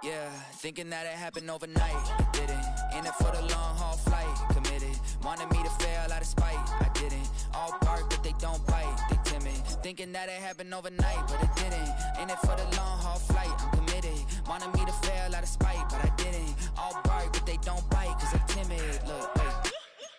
Yeah, thinking that it happened overnight, it didn't. In it for the long haul flight, committed. Wanted me to fail out of spite, I didn't. All bark, but they don't bite, they timid. Thinking that it happened overnight, but it didn't. In it for the long haul flight, I'm committed. Wanted me to fail out of spite, but I didn't. All bark, but they don't bite, cause I'm timid. Look, wait.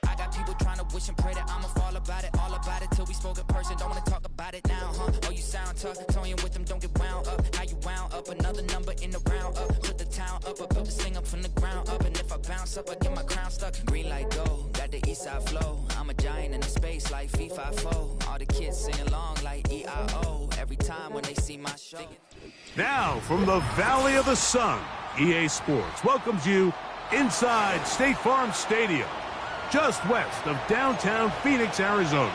I got people trying to wish and pray that I'ma fall about it, all about it till we spoke in person. Don't wanna talk about it now, huh? Oh, you sound tough, toying with them, don't get wound up. How you wound up? Another number in the round up. Put the town up, I built this thing up from the ground up. And if I bounce up, I get my crown stuck. Green light go, got the east side flow. I'm a giant in the space like FIFA4. All the kids sing along like EIO. Every time when they see my show. Now, from the Valley of the Sun, EA Sports welcomes you inside State Farm Stadium, just west of downtown Phoenix, Arizona.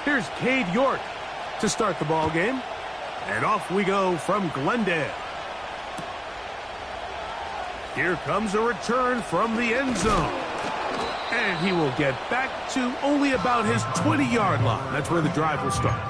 Here's Cade York to start the ball game. And off we go from Glendale. Here comes a return from the end zone. And he will get back to only about his 20-yard line. That's where the drive will start.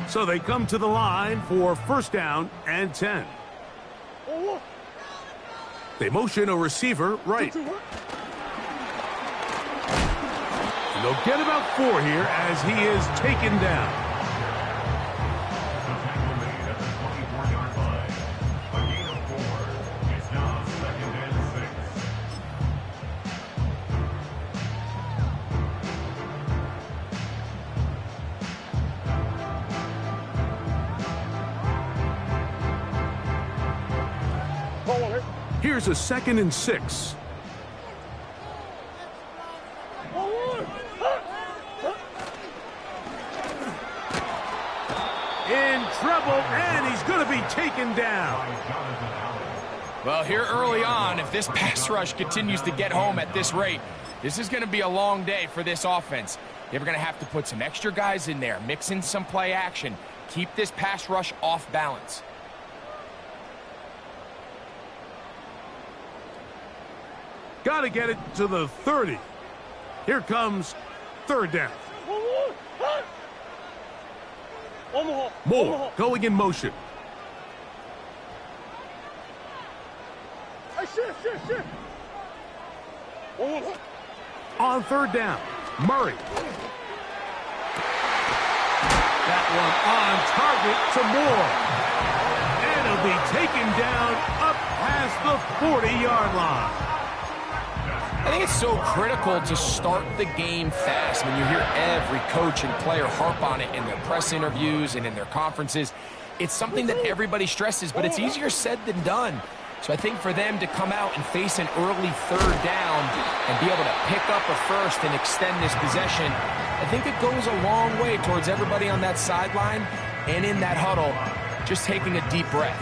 So they come to the line for first down and 10. They motion a receiver right. And they'll get about 4 here as he is taken down. Here's a 2nd and 6. In trouble, and he's going to be taken down. Well, here early on, if this pass rush continues to get home at this rate, this is going to be a long day for this offense. They're going to have to put some extra guys in there, mix in some play action, keep this pass rush off balance. Got to get it to the 30. Here comes 3rd down. Moore going in motion. On 3rd down, Murray. That one on target to Moore. And it'll be taken down up past the 40-yard line. I think it's so critical to start the game fast. When you hear every coach and player harp on it in their press interviews and in their conferences, it's something that everybody stresses, but it's easier said than done. So I think for them to come out and face an early 3rd down and be able to pick up a first and extend this possession, I think it goes a long way towards everybody on that sideline and in that huddle just taking a deep breath.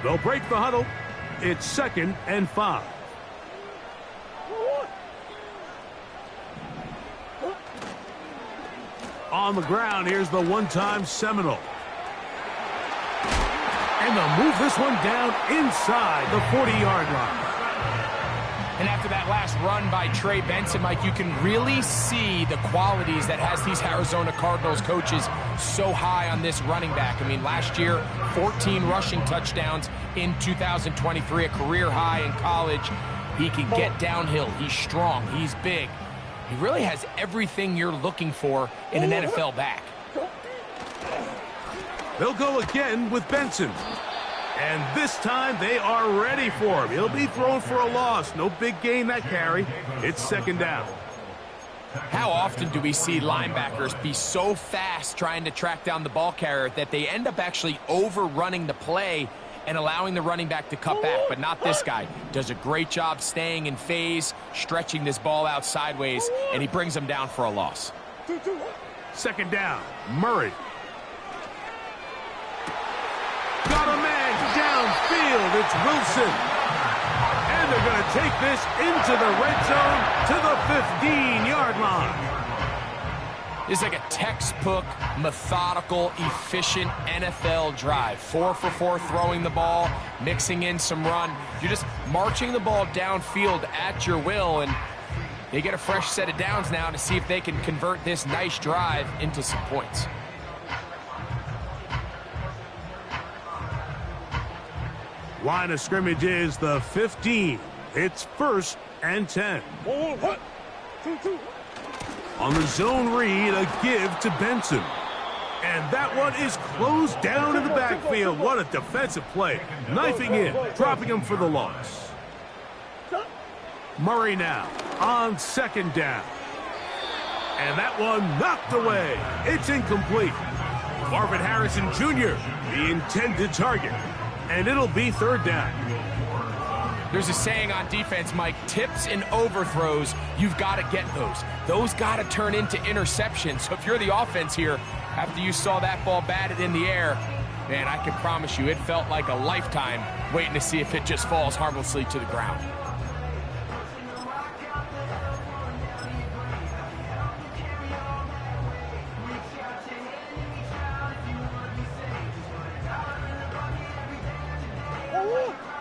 They'll break the huddle. It's 2nd and 5. On the ground, here's the one-time Seminole. And they'll move this one down inside the 40-yard line. And after that last run by Trey Benson, Mike, you can really see the qualities that has these Arizona Cardinals coaches so high on this running back. I mean, last year, 14 rushing touchdowns in 2023, a career high in college. He can get downhill. He's strong. He's big. He really has everything you're looking for in an NFL back. They'll go again with Benson. And this time they are ready for him. He'll be thrown for a loss. No big gain that carry. It's second down. How often do we see linebackers be so fast trying to track down the ball carrier that they end up actually overrunning the play and allowing the running back to cut back? But not this guy. Does a great job staying in phase, stretching this ball out sideways, and he brings him down for a loss. Second down, Murray. Got a man downfield. It's Wilson. And they're going to take this into the red zone to the 15-yard line. This is like a textbook, methodical, efficient NFL drive. 4 for 4 throwing the ball, mixing in some run. You're just marching the ball downfield at your will, and they get a fresh set of downs now to see if they can convert this nice drive into some points. Line of scrimmage is the 15. It's 1st and 10. On the zone read, a give to Benson. And that one is closed down in the backfield. What a defensive play. Knifing in, dropping him for the loss. Murray now on second down. And that one knocked away. It's incomplete. Marvin Harrison Jr., the intended target. And it'll be third down. There's a saying on defense, Mike, tips and overthrows, you've got to get those. Those got to turn into interceptions. So if you're the offense here, after you saw that ball batted in the air, man, I can promise you it felt like a lifetime waiting to see if it just falls harmlessly to the ground.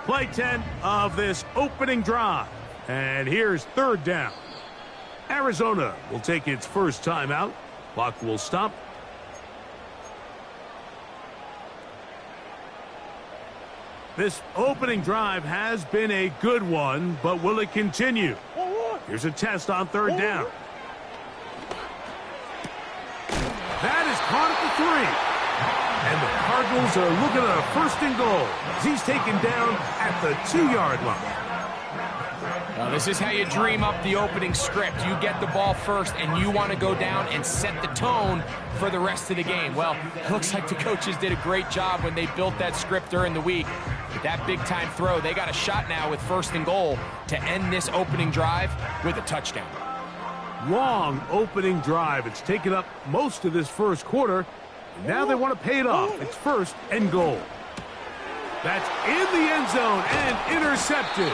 Play 10 of this opening drive. And here's third down. Arizona will take its first timeout. Clock will stop. This opening drive has been a good one, but will it continue? Here's a test on third down. That is caught at the 3. And the Cardinals are looking at a 1st and goal as he's taken down at the 2-yard line. Now, this is how you dream up the opening script. You get the ball first, and you want to go down and set the tone for the rest of the game. Well, it looks like the coaches did a great job when they built that script during the week. With that big-time throw, they got a shot now with 1st and goal to end this opening drive with a touchdown. Long opening drive. It's taken up most of this first quarter. Now they want to pay it off. It's 1st and goal. That's in the end zone and intercepted.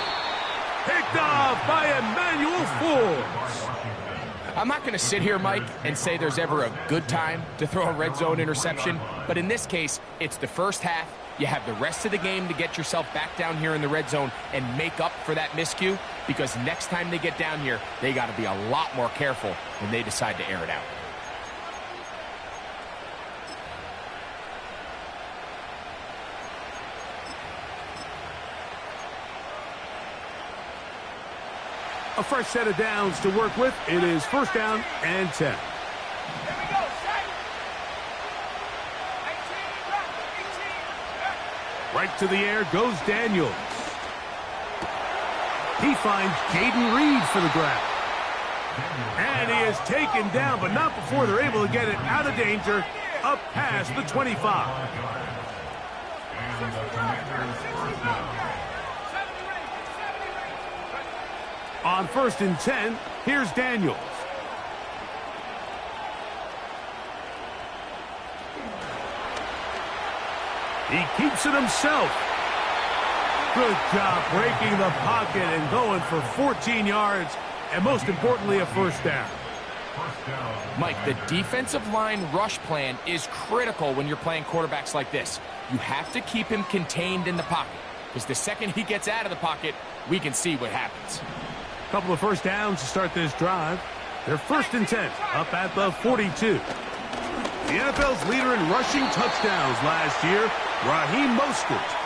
Picked off by Emmanuel Forbes. I'm not going to sit here, Mike, and say there's ever a good time to throw a red zone interception, but in this case, it's the first half. You have the rest of the game to get yourself back down here in the red zone and make up for that miscue, because next time they get down here, they got to be a lot more careful when they decide to air it out. A fresh set of downs to work with. It is 1st down and 10. Right to the air goes Daniels. He finds Jaden Reed for the grab. And he is taken down, but not before they're able to get it out of danger, up past the 25. On 1st and 10, here's Daniels. He keeps it himself. Good job breaking the pocket and going for 14 yards, and most importantly, a 1st down. Mike, the defensive line rush plan is critical when you're playing quarterbacks like this. You have to keep him contained in the pocket, because the second he gets out of the pocket, we can see what happens. Couple of 1st downs to start this drive. They're 1st and 10, up at the 42. The NFL's leader in rushing touchdowns last year, Raheem Mostert.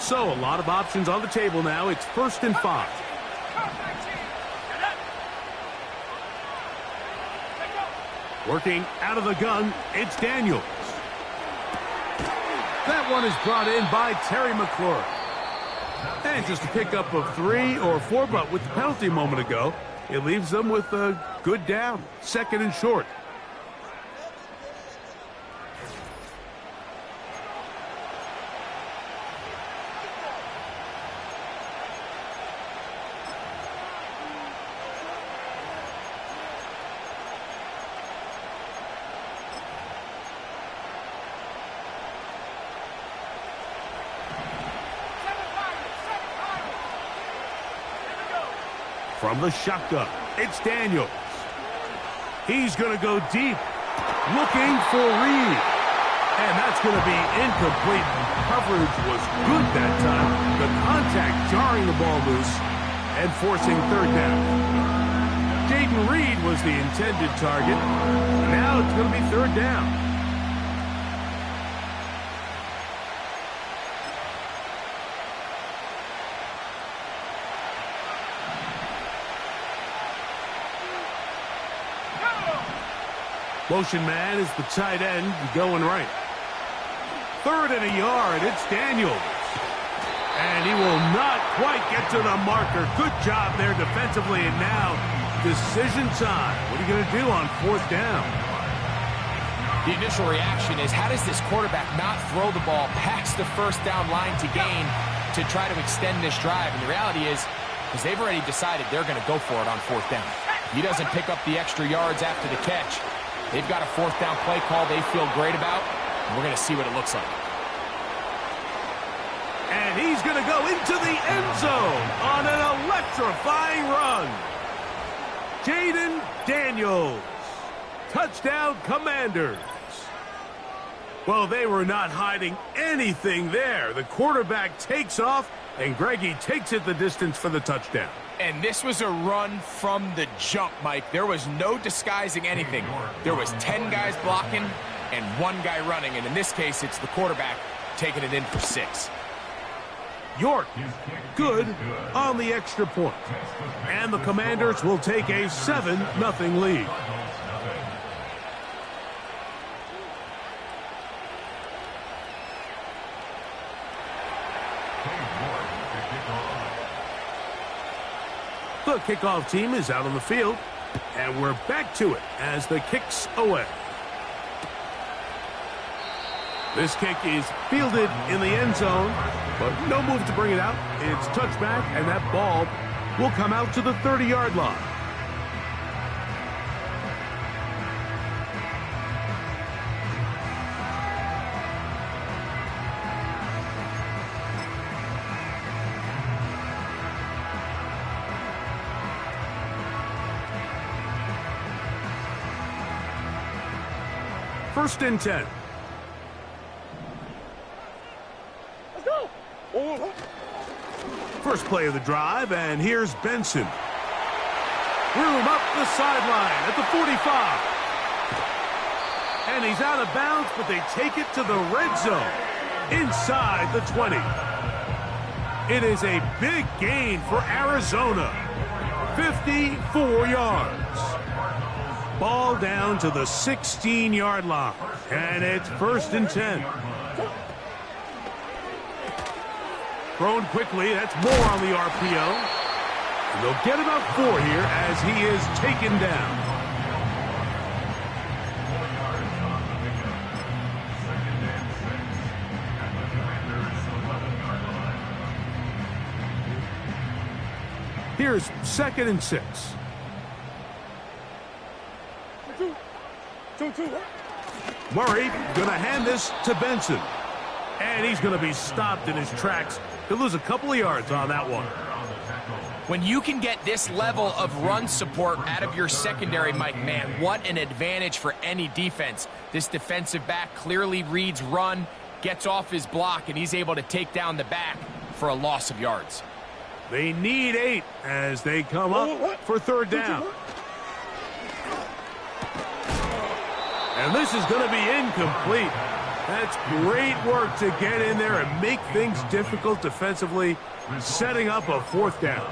So a lot of options on the table now. It's 1st and 5. Working out of the gun, it's Daniels. That one is brought in by Terry McLaurin. And just a pickup of 3 or 4, but with the penalty a moment ago, it leaves them with a good down. 2nd and short. From the shotgun, it's Daniels. He's going to go deep, looking for Reed. And that's going to be incomplete. Coverage was good that time. The contact jarring the ball loose and forcing 3rd down. Jaden Reed was the intended target. Now it's going to be 3rd down. Motion man is the tight end going right. 3rd and a yard. It's Daniels. And he will not quite get to the marker. Good job there defensively. And now decision time. What are you going to do on 4th down? The initial reaction is, how does this quarterback not throw the ball past the 1st down line to gain to try to extend this drive? And the reality is, because they've already decided they're going to go for it on 4th down. He doesn't pick up the extra yards after the catch. They've got a 4th down play call they feel great about, and we're going to see what it looks like. And he's going to go into the end zone on an electrifying run. Jaden Daniels. Touchdown, Commanders. Well, they were not hiding anything there. The quarterback takes off, and Greggy takes it the distance for the touchdown. And this was a run from the jump, Mike. There was no disguising anything. There was 10 guys blocking and 1 guy running. And in this case, it's the quarterback taking it in for 6. York, good on the extra point. And the Commanders will take a 7-0 lead. The kickoff team is out on the field, and we're back to it as the kick's away. This kick is fielded in the end zone, but no move to bring it out. It's touchback, and that ball will come out to the 30-yard line. First and 10. Let's go. First play of the drive, and here's Benson. Room up the sideline at the 45. And he's out of bounds, but they take it to the red zone inside the 20. It is a big gain for Arizona. 54 yards. Ball down to the 16-yard line, and it's 1st and 10. Thrown quickly, that's more on the RPO. And they'll get about 4 here as he is taken down. Here's 2nd and 6. 2-2. Murray going to hand this to Benson. And he's going to be stopped in his tracks. He'll lose a couple of yards on that one. When you can get this level of run support out of your secondary, Mike, man, what an advantage for any defense. This defensive back clearly reads run, gets off his block, and he's able to take down the back for a loss of yards. They need 8 as they come up for 3rd down. And this is going to be incomplete. That's great work to get in there and make things difficult defensively, setting up a fourth down.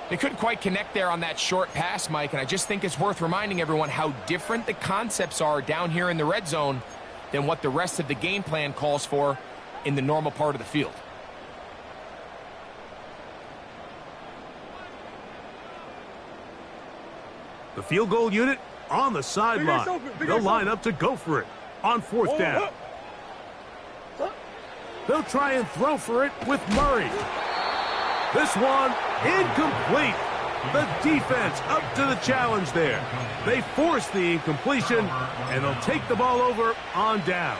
They couldn't quite connect there on that short pass, Mike, and I just think it's worth reminding everyone how different the concepts are down here in the red zone than what the rest of the game plan calls for in the normal part of the field. The field goal unit on the sideline. They'll line up to go for it on fourth down. They'll try and throw for it with Murray. This one incomplete. The defense up to the challenge there. They force the incompletion, and they'll take the ball over on down.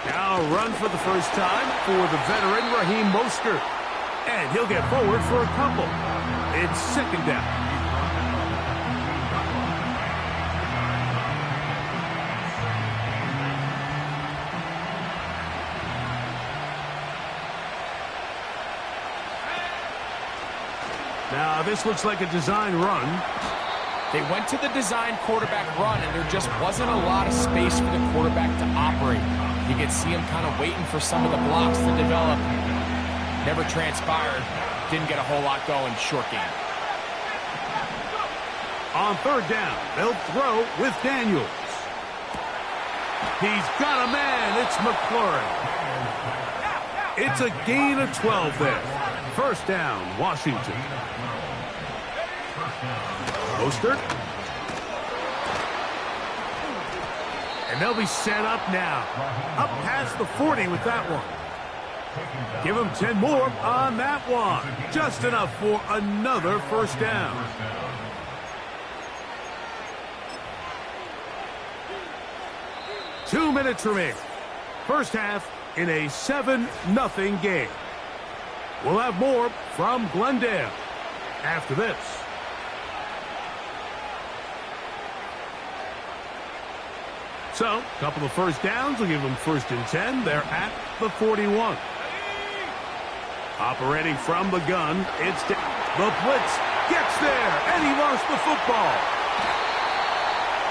Now a run for the first time for the veteran Raheem Mostert. And he'll get forward for a couple. It's second down. Now this looks like a design run. They went to the design quarterback run, and there just wasn't a lot of space for the quarterback to operate. You could see him kind of waiting for some of the blocks to develop. Never transpired. Didn't get a whole lot going. Short game. On third down, they'll throw with Daniels. He's got a man. It's McLaurin. It's a gain of 12 there. First down, Washington. Mostert. And they'll be set up now. Up past the 40 with that one. Give them 10 more on that one. Just enough for another first down. Two minutes remaining. First half in a 7-0 game. We'll have more from Glendale after this. So, a couple of first downs will give them first and 10. They're at the 41. Operating from the gun, it's the blitz gets there, and he lost the football.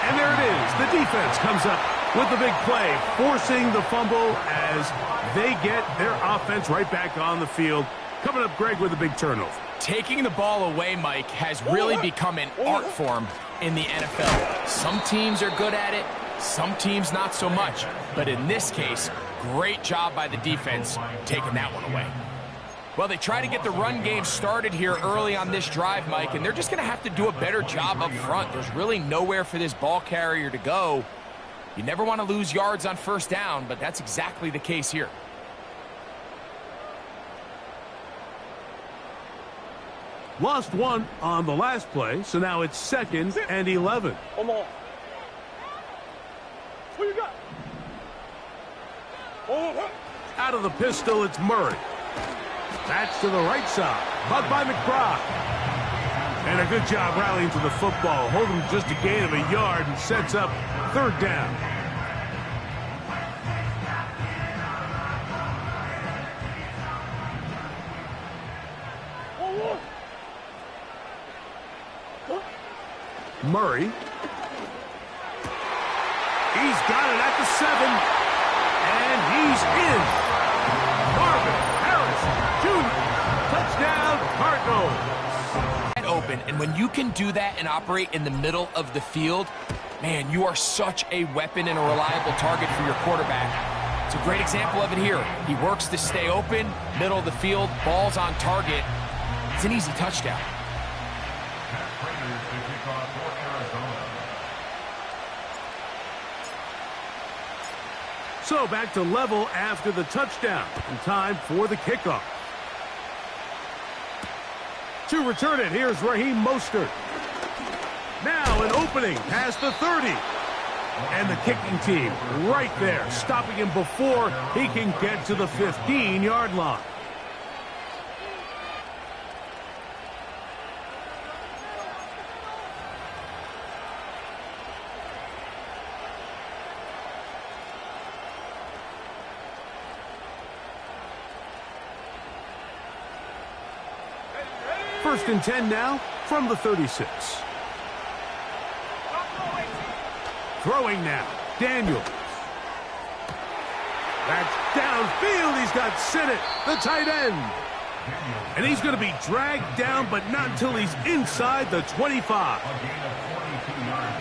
And there it is. The defense comes up with the big play, forcing the fumble as they get their offense right back on the field. Coming up, Greg, with a big turnover. Taking the ball away, Mike, has really become an art form in the NFL. Some teams are good at it, some teams not so much. But in this case, great job by the defense taking that one away. Well, they try to get the run game started here early on this drive, Mike, and they're just going to have to do a better job up front. There's really nowhere for this ball carrier to go. You never want to lose yards on first down, but that's exactly the case here. Lost one on the last play, so now it's 2nd and 11. Come on. What you got? Out of the pistol, it's Murray. That's to the right side. Caught by McBride. And a good job rallying to the football. Holding just a gain of a yard and sets up third down. Murray. He's got it at the 7. And he's in. Marvin Harris Jr. Touchdown, Cardinals. Open, and when you can do that and operate in the middle of the field, man, you are such a weapon and a reliable target for your quarterback. It's a great example of it here. He works to stay open, middle of the field, ball's on target. It's an easy touchdown. So back to level after the touchdown. And time for the kickoff. To return it, here's Raheem Mostert. Now an opening past the 30. And the kicking team right there, stopping him before he can get to the 15-yard line. First and 10 now from the 36. Throwing now, Daniels. That's downfield. He's got Sinnott, the tight end. And he's going to be dragged down, but not until he's inside the 25.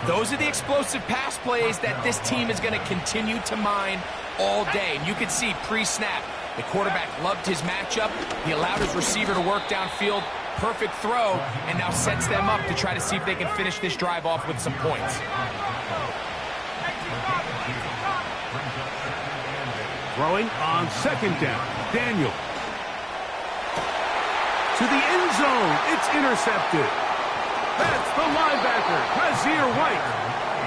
Those are the explosive pass plays that this team is going to continue to mine all day. And you can see pre-snap, the quarterback loved his matchup. He allowed his receiver to work downfield. Perfect throw, and now sets them up to try to see if they can finish this drive off with some points. Throwing on second down, Daniel. To the end zone, it's intercepted. That's the linebacker, Kazir White.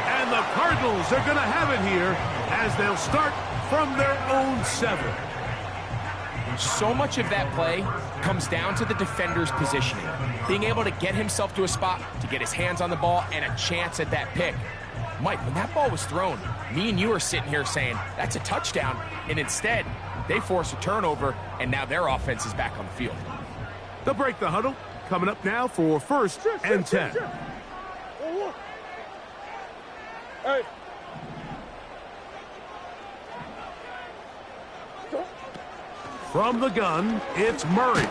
And the Cardinals are going to have it here as they'll start from their own 7. So much of that play comes down to the defender's positioning. Being able to get himself to a spot, to get his hands on the ball, and a chance at that pick. Mike, when that ball was thrown, me and you are sitting here saying, that's a touchdown. And instead, they force a turnover, and now their offense is back on the field. They'll break the huddle. Coming up now for 1st and 10. Hey. From the gun, it's Murray.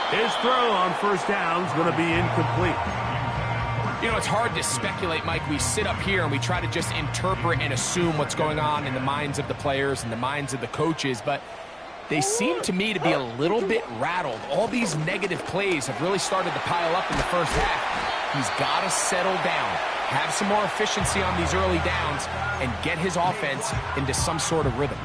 His throw on first down is going to be incomplete. You know, it's hard to speculate, Mike. We sit up here and we try to just interpret and assume what's going on in the minds of the players and the minds of the coaches, but they seem to me to be a little bit rattled. All these negative plays have really started to pile up in the first half. He's got to settle down, have some more efficiency on these early downs, and get his offense into some sort of rhythm.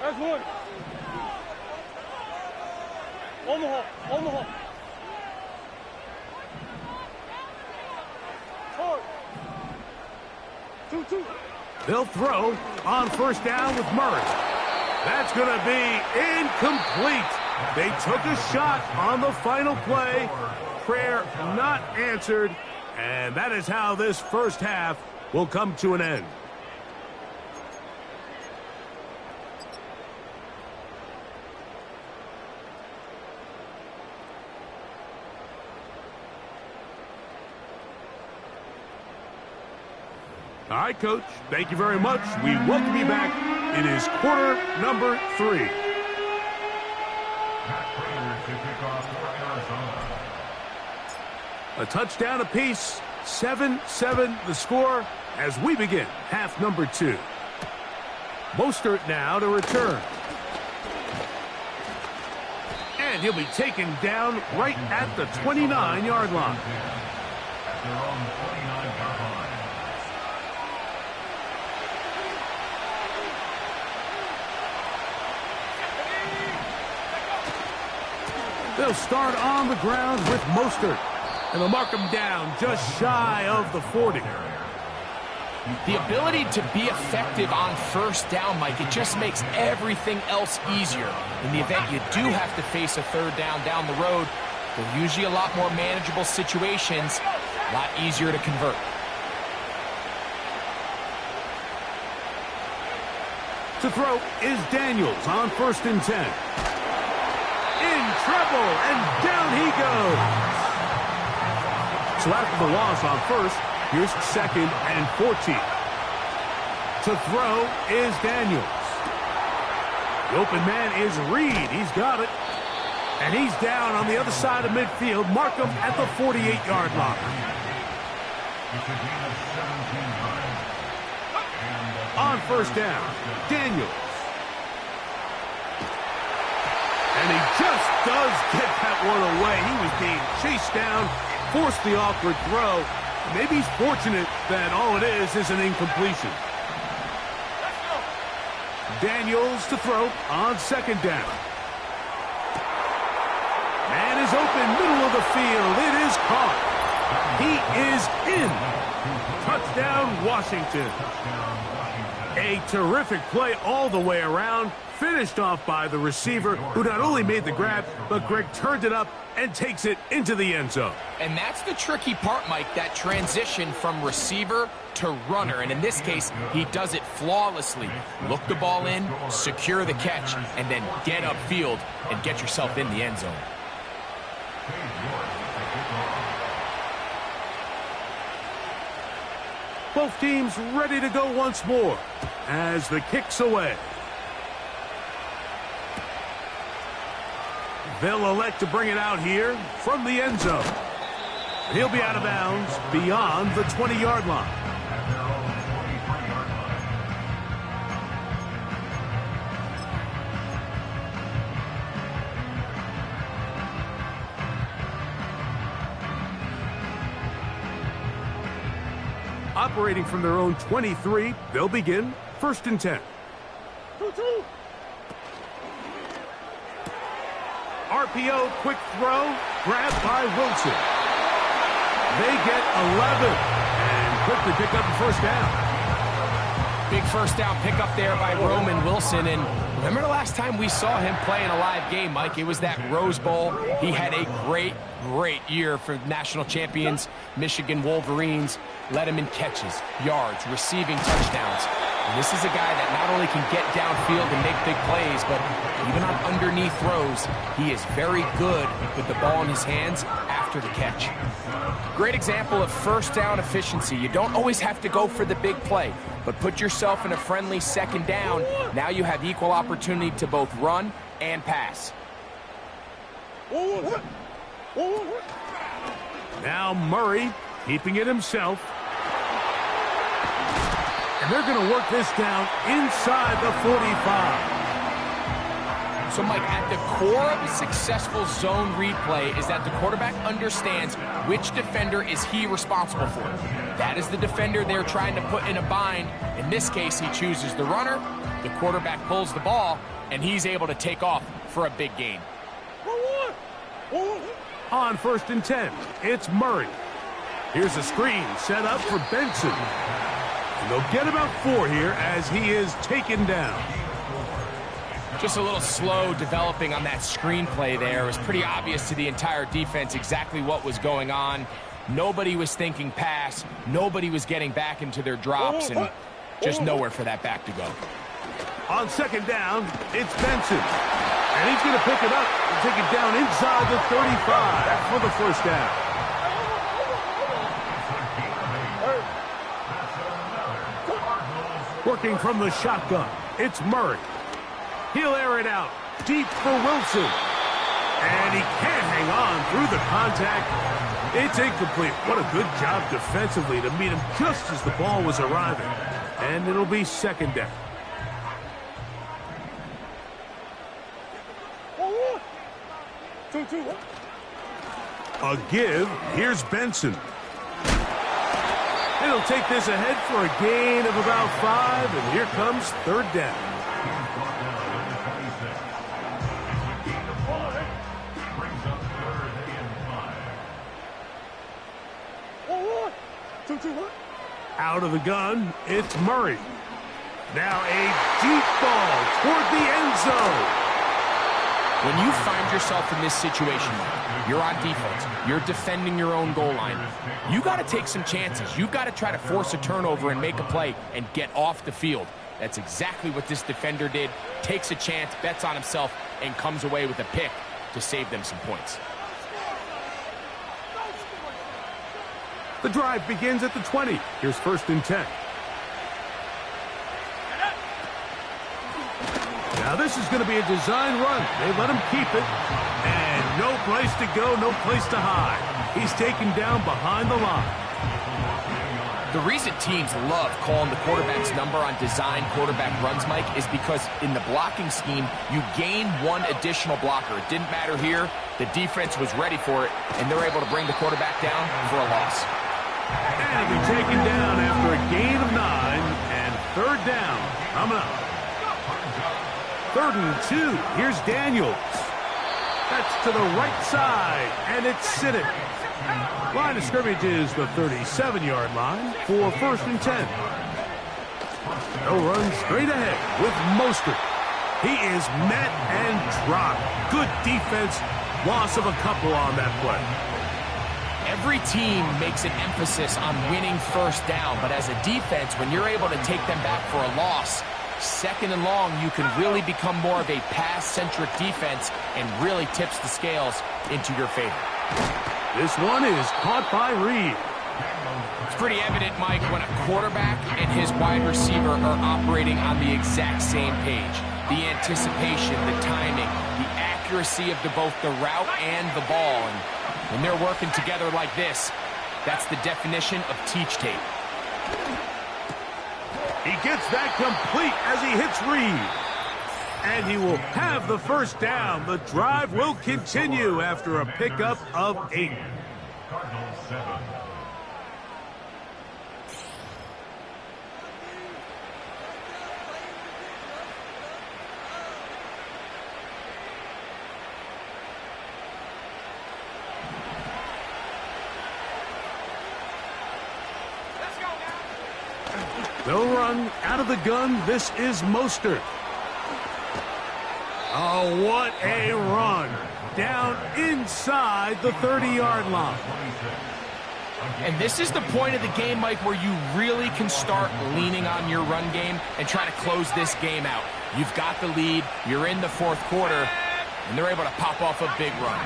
That's one. On the hole. On the hole. Hard. 2-2. They'll throw on first down with Murray. That's going to be incomplete. They took a shot on the final play. Prayer not answered. And that is how this first half will come to an end. All right, Coach, thank you very much. We welcome you back. It is quarter number 3. A touchdown apiece, 7-7 the score as we begin half number 2. Mostert now to return. And he'll be taken down right at the 29-yard line. They'll start on the ground with Mostert. And they'll mark him down just shy of the 40. The ability to be effective on first down, Mike, it just makes everything else easier. In the event you do have to face a third down the road, they're usually a lot more manageable situations, a lot easier to convert. To throw is Daniels on 1st and 10. In trouble, and down he goes. So after the loss on first, here's 2nd and 14. To throw is Daniels. The open man is Reed. He's got it. And he's down on the other side of midfield. Mark him at the 48-yard line. On first down, Daniels. And he just does get that one away. He was being chased down, forced the awkward throw. Maybe he's fortunate that all it is an incompletion. Daniels to throw on 2nd down. Man is open, middle of the field. It is caught. He is in. Touchdown, Washington. A terrific play all the way around, finished off by the receiver, who not only made the grab, but Greg turned it up and takes it into the end zone. And that's the tricky part, Mike, that transition from receiver to runner. And in this case, he does it flawlessly. Look the ball in, secure the catch, and then get upfield and get yourself in the end zone. Both teams ready to go once more as the kick's away. They'll elect to bring it out here from the end zone. He'll be out of bounds beyond the 20-yard line. Operating from their own 23, they'll begin 1st and 10. RPO, quick throw, grabbed by Wilson. They get 11 and quickly pick up the first down. Big first down pickup there by Roman Wilson. And remember the last time we saw him play in a live game, Mike? It was that Rose Bowl. He had a great year for national champions, Michigan Wolverines. Led him in catches, yards, receiving touchdowns. And this is a guy that not only can get downfield and make big plays, but even on underneath throws, he is very good with the ball in his hands after the catch. Great example of first down efficiency. You don't always have to go for the big play, but put yourself in a friendly second down. Now you have equal opportunity to both run and pass. Now Murray keeping it himself. And they're going to work this down inside the 45. So, Mike, at the core of a successful zone read play is that the quarterback understands which defender is he responsible for. That is the defender they're trying to put in a bind. In this case, he chooses the runner, the quarterback pulls the ball, and he's able to take off for a big gain. On 1st and 10, it's Murray. Here's a screen set up for Benson. And they'll get about 4 here as he is taken down. Just a little slow developing on that screenplay there. It was pretty obvious to the entire defense exactly what was going on. Nobody was thinking pass. Nobody was getting back into their drops, and just nowhere for that back to go. On 2nd down, it's Benson. And he's going to pick it up and take it down inside the 35 for the first down. Working from the shotgun, it's Murray. He'll air it out deep for Wilson. And he can't hang on through the contact. It's incomplete. What a good job defensively to meet him just as the ball was arriving. And it'll be 2nd down. A give. Here's Benson. It'll take this ahead for a gain of about 5, and here comes 3rd down. Out of the gun, it's Murray. Now a deep ball toward the end zone. When you find yourself in this situation, you're on defense, you're defending your own goal line, you got to take some chances. You got to try to force a turnover and make a play and get off the field. That's exactly what this defender did. Takes a chance, bets on himself, and comes away with a pick to save them some points. The drive begins at the 20. Here's 1st and 10. Now this is going to be a design run. They let him keep it. And no place to go, no place to hide. He's taken down behind the line. The reason teams love calling the quarterback's number on design quarterback runs, Mike, is because in the blocking scheme, you gain one additional blocker. It didn't matter here. The defense was ready for it, and they're able to bring the quarterback down for a loss. And he'll be taken down after a gain of 9, and 3rd down coming up. 3rd and 2. Here's Daniels. That's to the right side, and it's Siddick. Line of scrimmage is the 37-yard line for 1st and 10. They'll run straight ahead with Mostert. He is met and dropped. Good defense. Loss of a couple on that play. Every team makes an emphasis on winning first down, but as a defense, when you're able to take them back for a loss, second and long, you can really become more of a pass-centric defense and really tips the scales into your favor. This one is caught by Reed. It's pretty evident, Mike, when a quarterback and his wide receiver are operating on the exact same page. The anticipation, the timing, the accuracy of both the route and the ball. And when they're working together like this, that's the definition of teach tape. He gets that complete as he hits Reed. And he will have the first down. The drive will continue after a pickup of 8. Cardinals 7. They'll run out of the gun. This is Mostert. Oh, what a run. Down inside the 30-yard line. And this is the point of the game, Mike, where you really can start leaning on your run game and try to close this game out. You've got the lead. You're in the fourth quarter, and they're able to pop off a big run.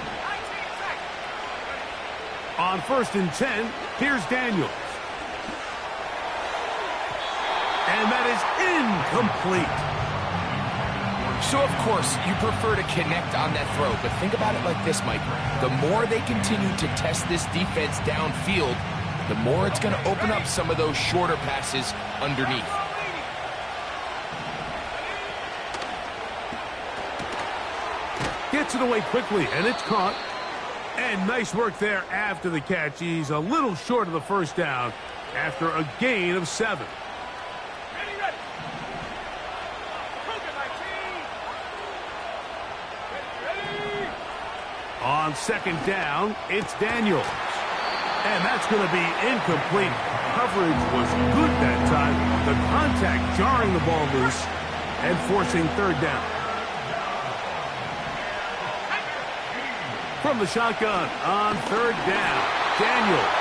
On 1st and 10, here's Daniels. And that is incomplete. So, of course, you prefer to connect on that throw, but think about it like this, Mike. The more they continue to test this defense downfield, the more it's going to open up some of those shorter passes underneath. Gets it away quickly, and it's caught. And nice work there after the catch. He's a little short of the first down after a gain of 7. On 2nd down, it's Daniels. And that's going to be incomplete. Coverage was good that time. The contact jarring the ball loose and forcing 3rd down. From the shotgun on 3rd down, Daniels.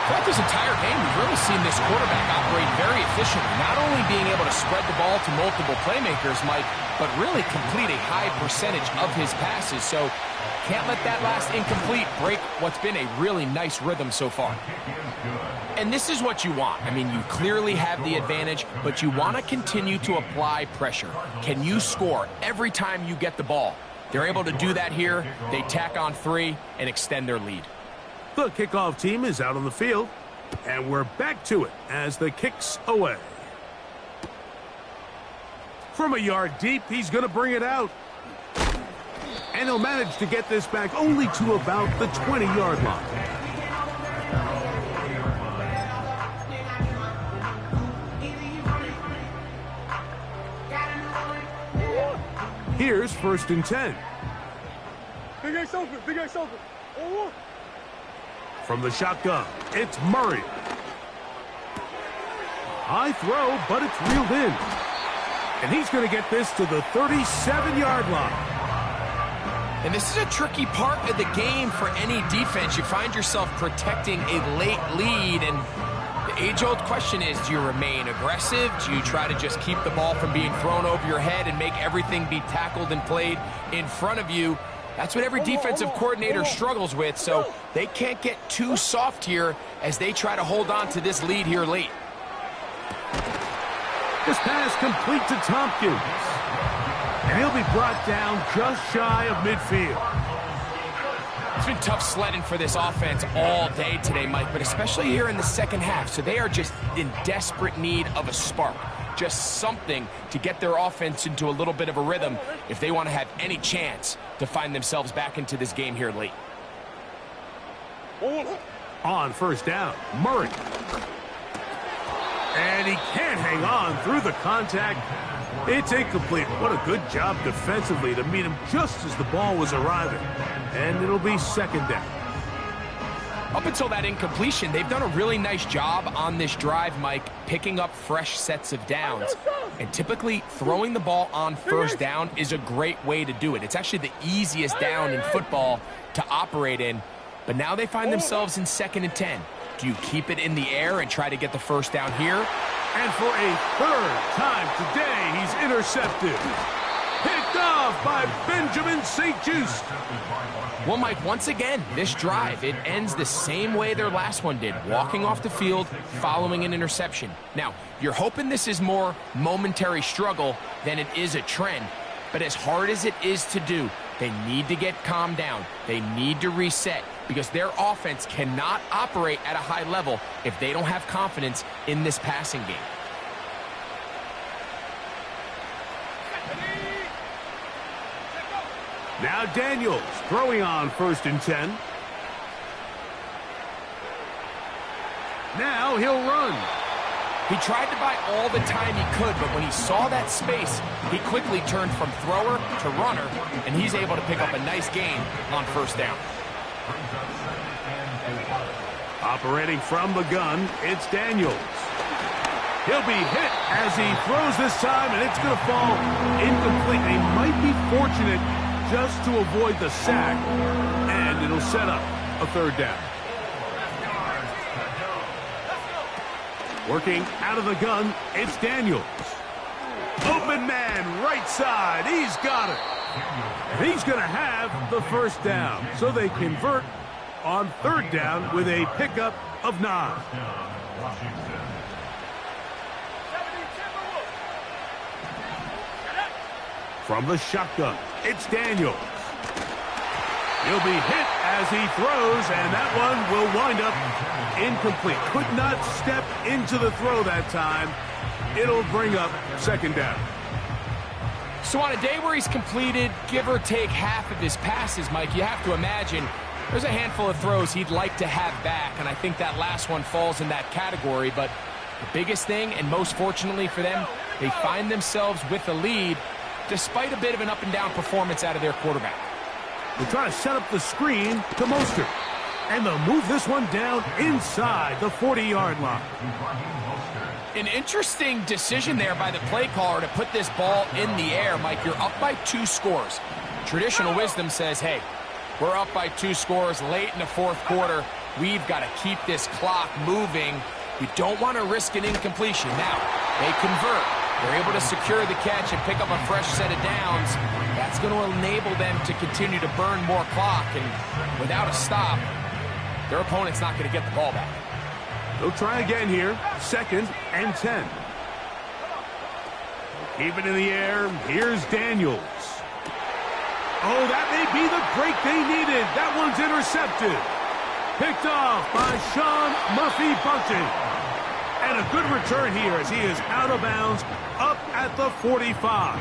Throughout this entire game, we've really seen this quarterback operate very efficiently, not only being able to spread the ball to multiple playmakers, Mike, but really complete a high percentage of his passes. So can't let that last incomplete break what's been a really nice rhythm so far. And this is what you want. I mean, you clearly have the advantage, but you want to continue to apply pressure. Can you score every time you get the ball? They're able to do that here. They tack on 3 and extend their lead. The kickoff team is out on the field, and we're back to it as the kick's away. From a yard deep, he's going to bring it out. And he'll manage to get this back only to about the 20-yard line. Here's 1st and 10. Big X open, Big X open. Oh. From the shotgun, it's Murray. High throw, but it's reeled in. And he's going to get this to the 37-yard line. And this is a tricky part of the game for any defense. You find yourself protecting a late lead, and the age-old question is, do you remain aggressive? Do you try to just keep the ball from being thrown over your head and make everything be tackled and played in front of you? That's what every defensive coordinator struggles with, so they can't get too soft here as they try to hold on to this lead here late. This pass complete to Tompkins. And he'll be brought down just shy of midfield. It's been tough sledding for this offense all day today, Mike, but especially here in the second half. So they are just in desperate need of a spark, just something to get their offense into a little bit of a rhythm if they want to have any chance to find themselves back into this game here late. On 1st down, Murray. And he can't hang on through the contact. It's incomplete. What a good job defensively to meet him just as the ball was arriving. And it'll be 2nd down. Up until that incompletion, they've done a really nice job on this drive, Mike, picking up fresh sets of downs. And typically, throwing the ball on first down is a great way to do it. It's actually the easiest down in football to operate in. But now they find themselves in 2nd and 10. Do you keep it in the air and try to get the first down here? And for a 3rd time today, he's intercepted. Picked off by Benjamin St-Juste. Well, Mike, once again, this drive, it ends the same way their last one did, walking off the field following an interception. Now, you're hoping this is more momentary struggle than it is a trend, but as hard as it is to do, they need to get calmed down. They need to reset because their offense cannot operate at a high level if they don't have confidence in this passing game. Now Daniels throwing on 1st and 10. Now he'll run. He tried to buy all the time he could, but when he saw that space, he quickly turned from thrower to runner, and he's able to pick up a nice gain on 1st down. Operating from the gun, it's Daniels. He'll be hit as he throws this time, and it's going to fall incomplete. He might be fortunate just to avoid the sack, and it'll set up a 3rd down. Working out of the gun, it's Daniels. Open man, right side, he's got it. He's going to have the 1st down, so they convert on 3rd down with a pickup of 9. From the shotgun, it's Daniels. He'll be hit as he throws, and that one will wind up incomplete. Could not step into the throw that time. It'll bring up 2nd down. So on a day where he's completed, give or take half of his passes, Mike, you have to imagine there's a handful of throws he'd like to have back, and I think that last one falls in that category. But the biggest thing, and most fortunately for them, they find themselves with a lead despite a bit of an up-and-down performance out of their quarterback. They try to set up the screen to Mostert, and they'll move this one down inside the 40-yard line. An interesting decision there by the play caller to put this ball in the air. Mike, you're up by 2 scores. Traditional wisdom says, hey, we're up by 2 scores late in the 4th quarter. We've got to keep this clock moving. We don't want to risk an incompletion. Now, they convert. They're able to secure the catch and pick up a fresh set of downs. That's going to enable them to continue to burn more clock. And without a stop, their opponent's not going to get the ball back. They'll try again here. 2nd and 10. Keep it in the air. Here's Daniels. Oh, that may be the break they needed. That one's intercepted. Picked off by Sean Murphy Bunting. And a good return here as he is out of bounds up at the 45.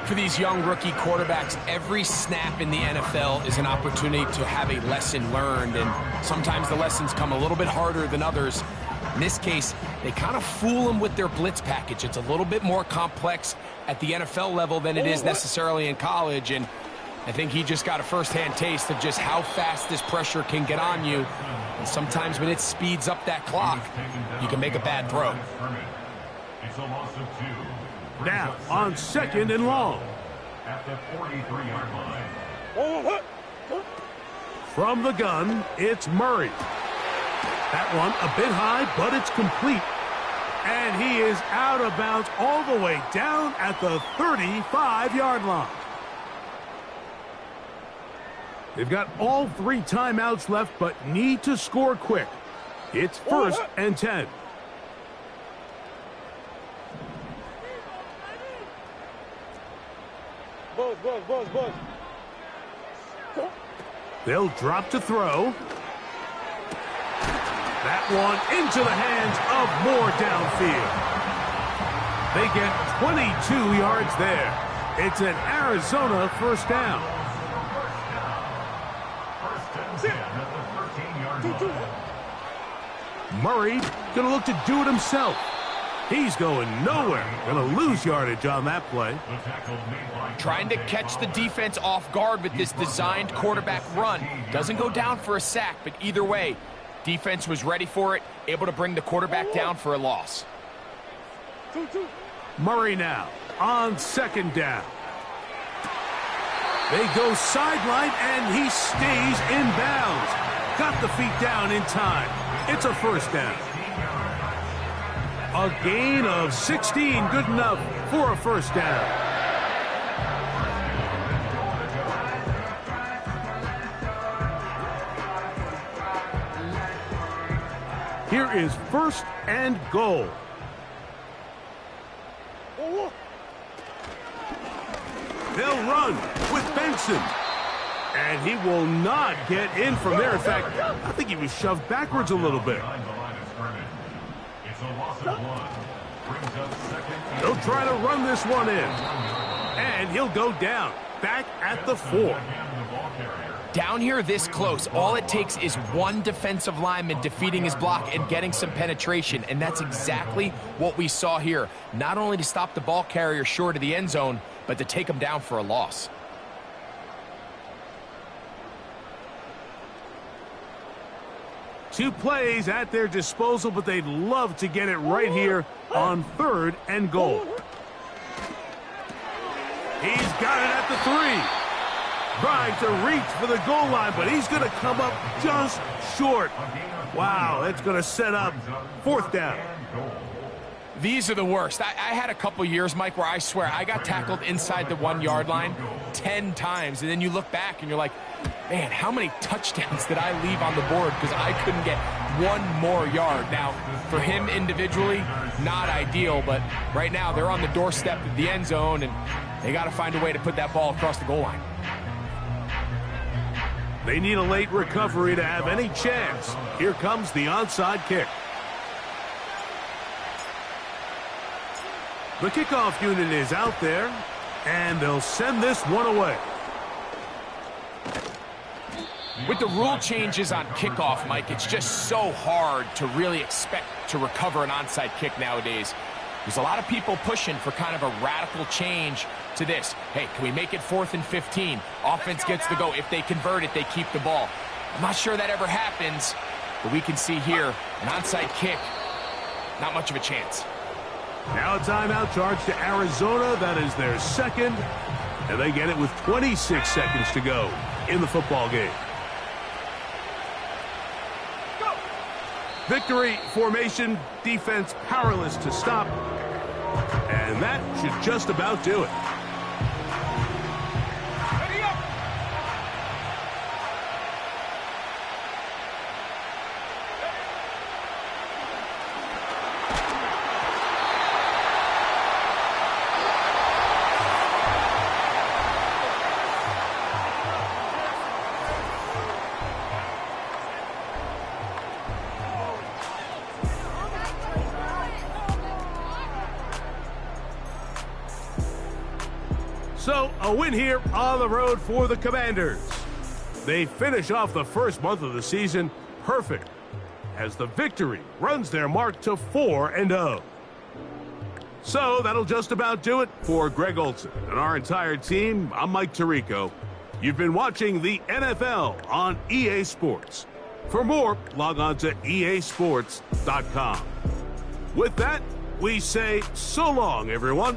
For these young rookie quarterbacks, every snap in the NFL is an opportunity to have a lesson learned, and sometimes the lessons come a little bit harder than others. In this case, they kind of fool them with their blitz package. It's a little bit more complex at the NFL level than it is necessarily in college, and I think he just got a first-hand taste of just how fast this pressure can get on you. And sometimes when it speeds up that clock, you can make a bad throw. Now on 2nd and long. At the 43-yard line. From the gun, it's Murray. That one a bit high, but it's complete. And he is out of bounds all the way down at the 35-yard line. They've got all 3 timeouts left, but need to score quick. It's 1st and 10. Buzz. They'll drop to throw. That one into the hands of Moore downfield. They get 22 yards there. It's an Arizona 1st down. Murray gonna look to do it himself. He's going nowhere. Going to lose yardage on that play. Trying to catch the defense off guard with this designed quarterback run. Doesn't go down for a sack, but either way, defense was ready for it, able to bring the quarterback down for a loss. Murray now on second down. They go sideline, and he stays in bounds. Got the feet down in time. It's a first down. A gain of 16, good enough for a first down. Here is first and goal. They'll run with Benson. And he will not get in from there. In fact, I think he was shoved backwards a little bit. They'll try to run this one in. And he'll go down, back at the 4. Down here this close, all it takes is one defensive lineman defeating his block and getting some penetration, and that's exactly what we saw here. Not only to stop the ball carrier short of the end zone, but to take him down for a loss. Two plays at their disposal, but they'd love to get it right here on third and goal. He's got it at the 3. Trying to reach for the goal line, but he's going to come up just short. Wow, that's going to set up fourth down. These are the worst. I had a couple years, Mike, where I swear I got tackled inside the 1-yard line 10 times, and then you look back and you're like, man, how many touchdowns did I leave on the board because I couldn't get one more yard? Now, for him individually, not ideal, but right now they're on the doorstep of the end zone, and they got to find a way to put that ball across the goal line. They need a late recovery to have any chance. Here comes the onside kick. The kickoff unit is out there, and they'll send this one away. With the rule changes on kickoff, Mike, it's just so hard to really expect to recover an onside kick nowadays. There's a lot of people pushing for kind of a radical change to this. Hey, can we make it 4th and 15? Offense gets the go. If they convert it, they keep the ball. I'm not sure that ever happens, but we can see here an onside kick, not much of a chance. Now a timeout charge to Arizona. That is their second, and they get it with 26 seconds to go in the football game. Victory formation, defense powerless to stop, and that should just about do it. So, a win here on the road for the Commanders. They finish off the first month of the season perfect as the victory runs their mark to 4-0. So, that'll just about do it for Greg Olson and our entire team. I'm Mike Tirico. You've been watching the NFL on EA Sports. For more, log on to easports.com. With that, we say so long, everyone.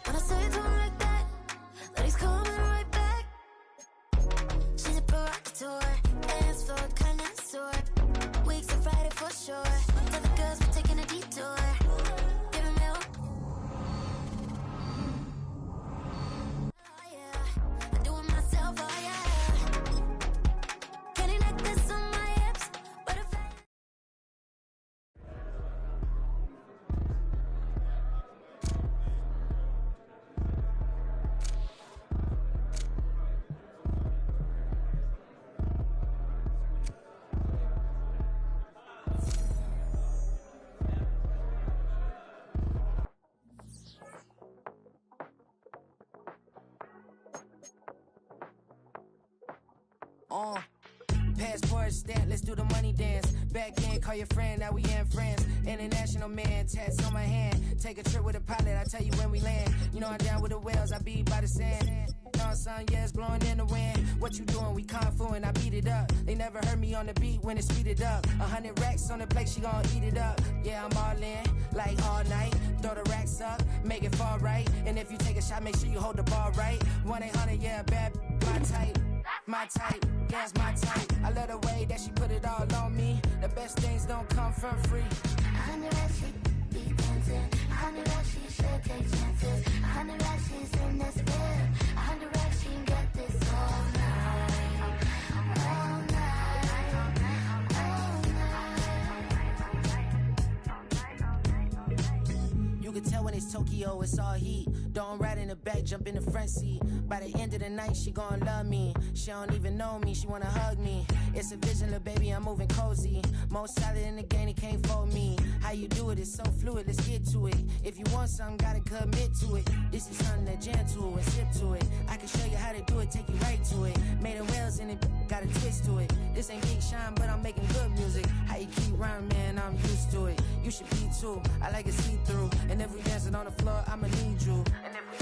When I say it to him like that, Passport stamp, let's do the money dance. Back in, call your friend, now we in France. International man, tats on my hand. Take a trip with a pilot, I tell you when we land. You know I'm down with the whales, I be by the sand. Dawn sun, yeah, it's blowing in the wind. What you doing? We kung fu and I beat it up. They never heard me on the beat when it speeded up. 100 racks on the plate, she gon' eat it up. Yeah, I'm all in, like all night. Throw the racks up, make it fall right. And if you take a shot, make sure you hold the ball right. 1-800, yeah, bad, my type. My type, yeah, it's my type. I love the way that she put it all on me. The best things don't come from free. 100 racks, she be dancing. 100 racks, she should take chances. 100 racks, she's in this bed. 100 racks, she can get this all night. All night. All night. You can tell when it's Tokyo, it's all heat. Don't ride in the back, jump in the front seat. By the end of the night, she gon' love me. She don't even know me, she wanna hug me. It's a vision, little baby, I'm moving cozy. Most solid in the game, it can't fold me. How you do it, it's so fluid, let's get to it. If you want something, gotta commit to it. This is something that jam to and sip to it. I can show you how to do it, take you right to it. Made of whales and it got a twist to it. This ain't Big Shine, but I'm making good music. How you keep rhyming, man, I'm used to it. You should be too, I like it see-through. And if we dancing on the floor, I'ma need you. And if we